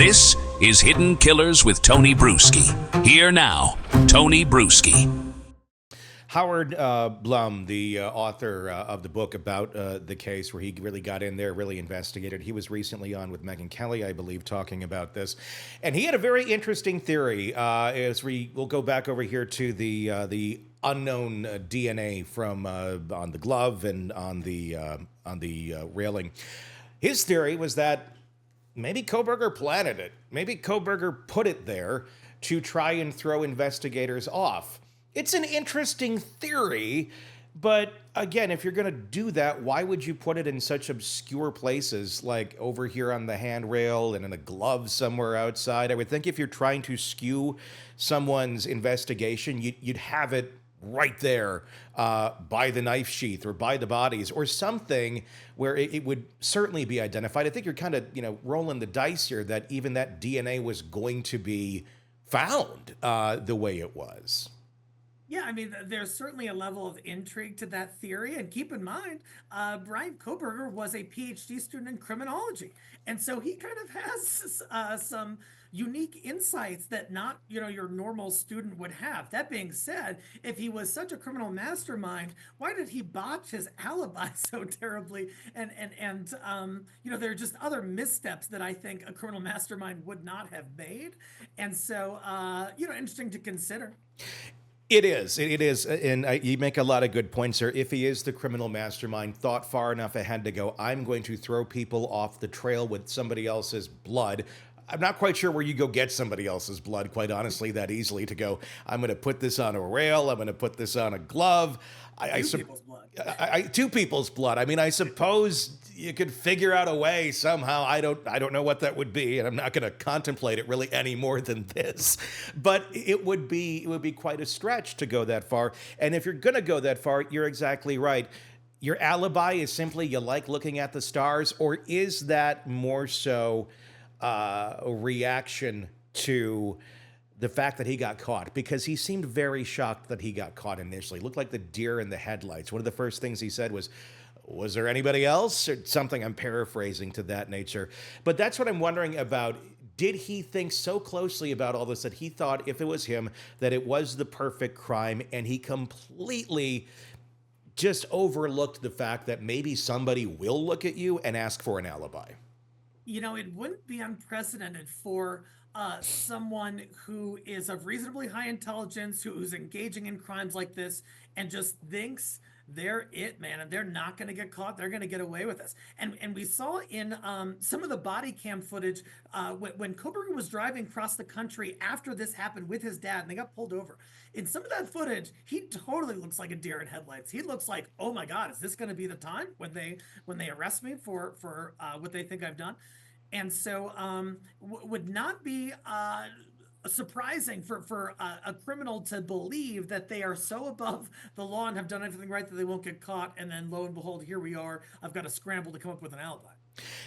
This is Hidden Killers with Tony Brueski. Here now, Tony Brueski. Howard Blum, the author of the book about the case where he really got in there, really investigated. He was recently on with Megyn Kelly, I believe, talking about this. And he had a very interesting theory. As we'll go back over here to the unknown DNA from on the glove and on the railing. His theory was that maybe Kohberger planted it. Maybe Kohberger put it there to try and throw investigators off. It's an interesting theory, but again, if you're going to do that, why would you put it in such obscure places like over here on the handrail and in a glove somewhere outside? I would think if you're trying to skew someone's investigation, you'd have it right there by the knife sheath or by the bodies or something where it would certainly be identified. I think you're kind of, rolling the dice here that even that DNA was going to be found the way it was. Yeah, I mean, there's certainly a level of intrigue to that theory. And keep in mind, Bryan Kohberger was a PhD student in criminology. And so he kind of has some unique insights that not, your normal student would have. That being said, if he was such a criminal mastermind, why did he botch his alibi so terribly? And there are just other missteps that I think a criminal mastermind would not have made. And so, interesting to consider. It is, and you make a lot of good points here. If he is the criminal mastermind, thought far enough ahead to go, I'm going to throw people off the trail with somebody else's blood. I'm not quite sure where you go get somebody else's blood, quite honestly, that easily to go, I'm going to put this on a rail, I'm going to put this on a glove. Two people's blood. I mean, I suppose you could figure out a way somehow. I don't know what that would be, and I'm not going to contemplate it really any more than this. But it would be quite a stretch to go that far. And if you're going to go that far, you're exactly right. Your alibi is simply you like looking at the stars, or is that more so a reaction to the fact that he got caught? Because he seemed very shocked that he got caught initially. Looked like the deer in the headlights. One of the first things he said was there anybody else? Or something, I'm paraphrasing to that nature. But that's what I'm wondering about. Did he think so closely about all this that he thought if it was him, that it was the perfect crime, and he completely just overlooked the fact that maybe somebody will look at you and ask for an alibi? It wouldn't be unprecedented for someone who is of reasonably high intelligence, who's engaging in crimes like this, and just thinks they're it, man, and they're not going to get caught. They're going to get away with this. And we saw in some of the body cam footage when Kohberger was driving across the country after this happened with his dad, and they got pulled over. In some of that footage, he totally looks like a deer in headlights. He looks like, oh my God, is this going to be the time when they arrest me for what they think I've done? And so would not be surprising for a criminal to believe that they are so above the law and have done everything right that they won't get caught. And then lo and behold, here we are. I've got to scramble to come up with an alibi.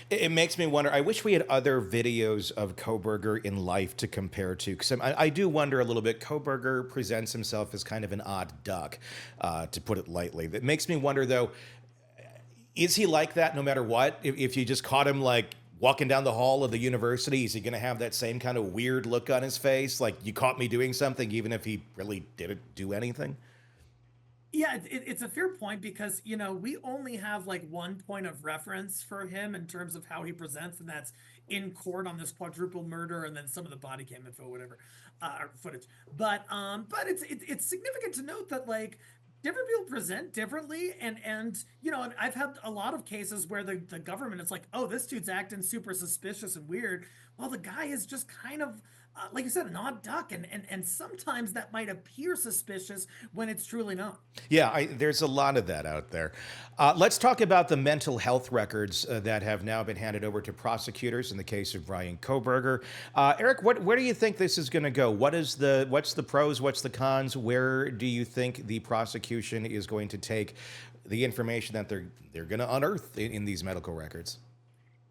It makes me wonder. I wish we had other videos of Kohberger in life to compare to, because I do wonder a little bit. Kohberger presents himself as kind of an odd duck, to put it lightly. That makes me wonder, though, is he like that no matter what? If you just caught him like walking down the hall of the university, is he going to have that same kind of weird look on his face? Like, you caught me doing something, even if he really didn't do anything? Yeah, it's a fair point because, we only have like one point of reference for him in terms of how he presents, and that's in court on this quadruple murder and then some of the body cam info, whatever, footage. But it's significant to note that, like, different people present differently, and I've had a lot of cases where the government is like, oh, this dude's acting super suspicious and weird. Well, the guy is just kind of like you said, an odd duck, and sometimes that might appear suspicious when it's truly not. Yeah, there's a lot of that out there. Let's talk about the mental health records that have now been handed over to prosecutors in the case of Bryan Kohberger. Eric, where do you think this is going to go? What's the pros? What's the cons? Where do you think the prosecution is going to take the information that they're going to unearth in these medical records?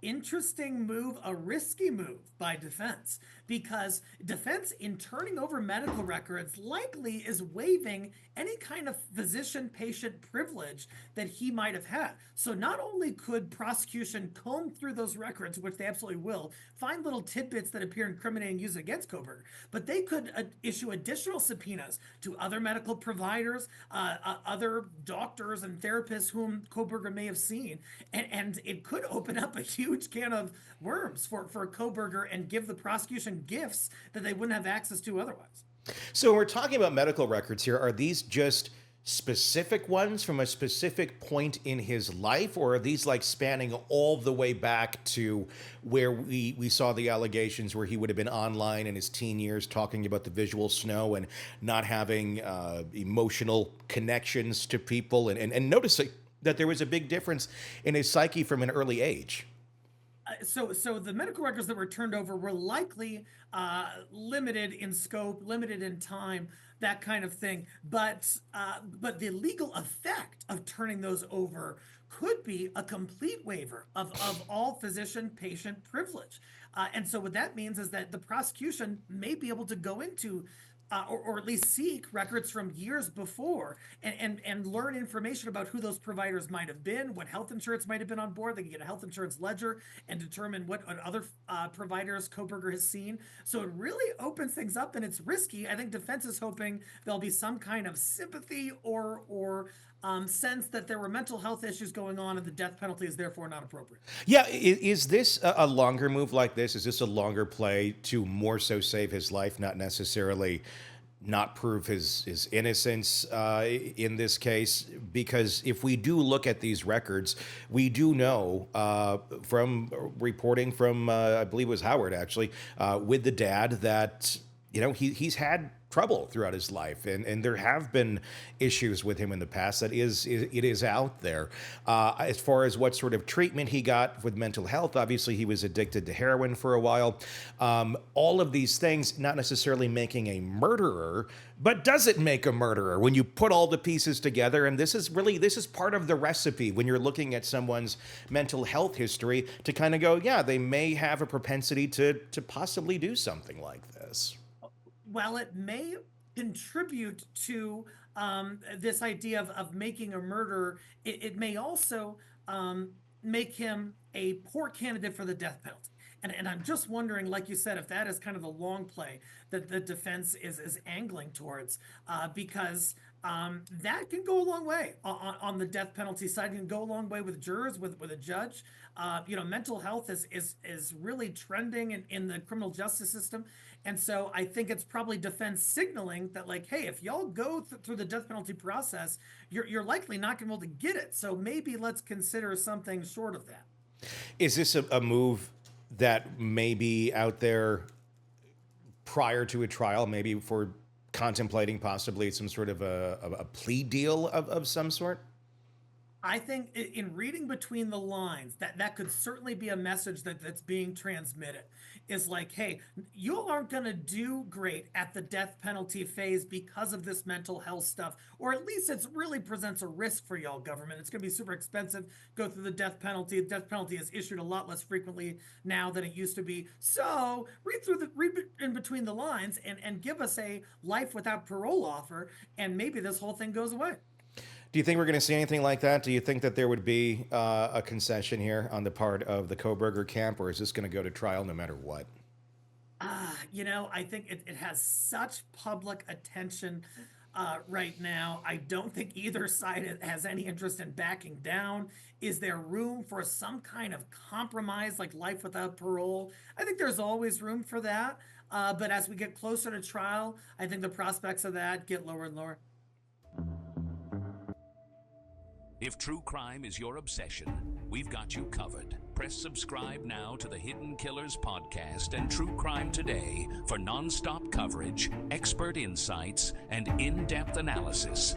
interesting move, a risky move by defense, because defense, in turning over medical records, likely is waiving any kind of physician-patient privilege that he might have had. So not only could prosecution comb through those records, which they absolutely will, find little tidbits that appear incriminating used against Kohberger, but they could issue additional subpoenas to other medical providers, other doctors and therapists whom Kohberger may have seen, and it could open up a huge can of worms for Kohberger and give the prosecution gifts that they wouldn't have access to otherwise. So when we're talking about medical records here, are these just specific ones from a specific point in his life, or are these like spanning all the way back to where we saw the allegations where he would have been online in his teen years talking about the visual snow and not having emotional connections to people, and noticing that there was a big difference in his psyche from an early age? So the medical records that were turned over were likely limited in scope, limited in time, that kind of thing. But the legal effect of turning those over could be a complete waiver of all physician-patient privilege. And so what that means is that the prosecution may be able to go into or at least seek records from years before and learn information about who those providers might have been, what health insurance might have been on board. They can get a health insurance ledger and determine what other providers Kohberger has seen. So it really opens things up, and it's risky. I think defense is hoping there'll be some kind of sympathy or sense that there were mental health issues going on and the death penalty is therefore not appropriate. Yeah, is this a longer move like this? Is this a longer play to more so save his life, not necessarily not prove his innocence in this case? Because if we do look at these records, we do know from reporting from, I believe it was Howard actually, with the dad, that he's had trouble throughout his life, and there have been issues with him in the past. It is out there. As far as what sort of treatment he got with mental health, obviously he was addicted to heroin for a while. All of these things not necessarily making a murderer, but does it make a murderer when you put all the pieces together? And this is part of the recipe when you're looking at someone's mental health history, to kind of go, yeah, they may have a propensity to possibly do something like this. While it may contribute to this idea of making a murderer, it may also make him a poor candidate for the death penalty. And I'm just wondering, like you said, if that is kind of the long play that the defense is angling towards, because that can go a long way on the death penalty side. It can go a long way with jurors, with a judge. Mental health is really trending in the criminal justice system. And so I think it's probably defense signaling that, like, hey, if y'all go through the death penalty process, you're likely not going to be able to get it. So maybe let's consider something short of that. Is this a move that may be out there prior to a trial, maybe for contemplating possibly some sort of a plea deal of some sort? I think in reading between the lines, that could certainly be a message that's being transmitted. Is like, hey, you aren't going to do great at the death penalty phase because of this mental health stuff, or at least it really presents a risk for y'all, government. It's going to be super expensive, go through the death penalty. The death penalty is issued a lot less frequently now than it used to be. So read in between the lines and give us a life without parole offer, and maybe this whole thing goes away. Do you think we're going to see anything like that? Do you think that there would be a concession here on the part of the Kohberger camp, or is this going to go to trial no matter what? I think it has such public attention right now. I don't think either side has any interest in backing down. Is there room for some kind of compromise, like life without parole? I think there's always room for that. But as we get closer to trial, I think the prospects of that get lower and lower. If true crime is your obsession, we've got you covered. Press subscribe now to the Hidden Killers podcast and True Crime Today for non-stop coverage, expert insights, and in-depth analysis.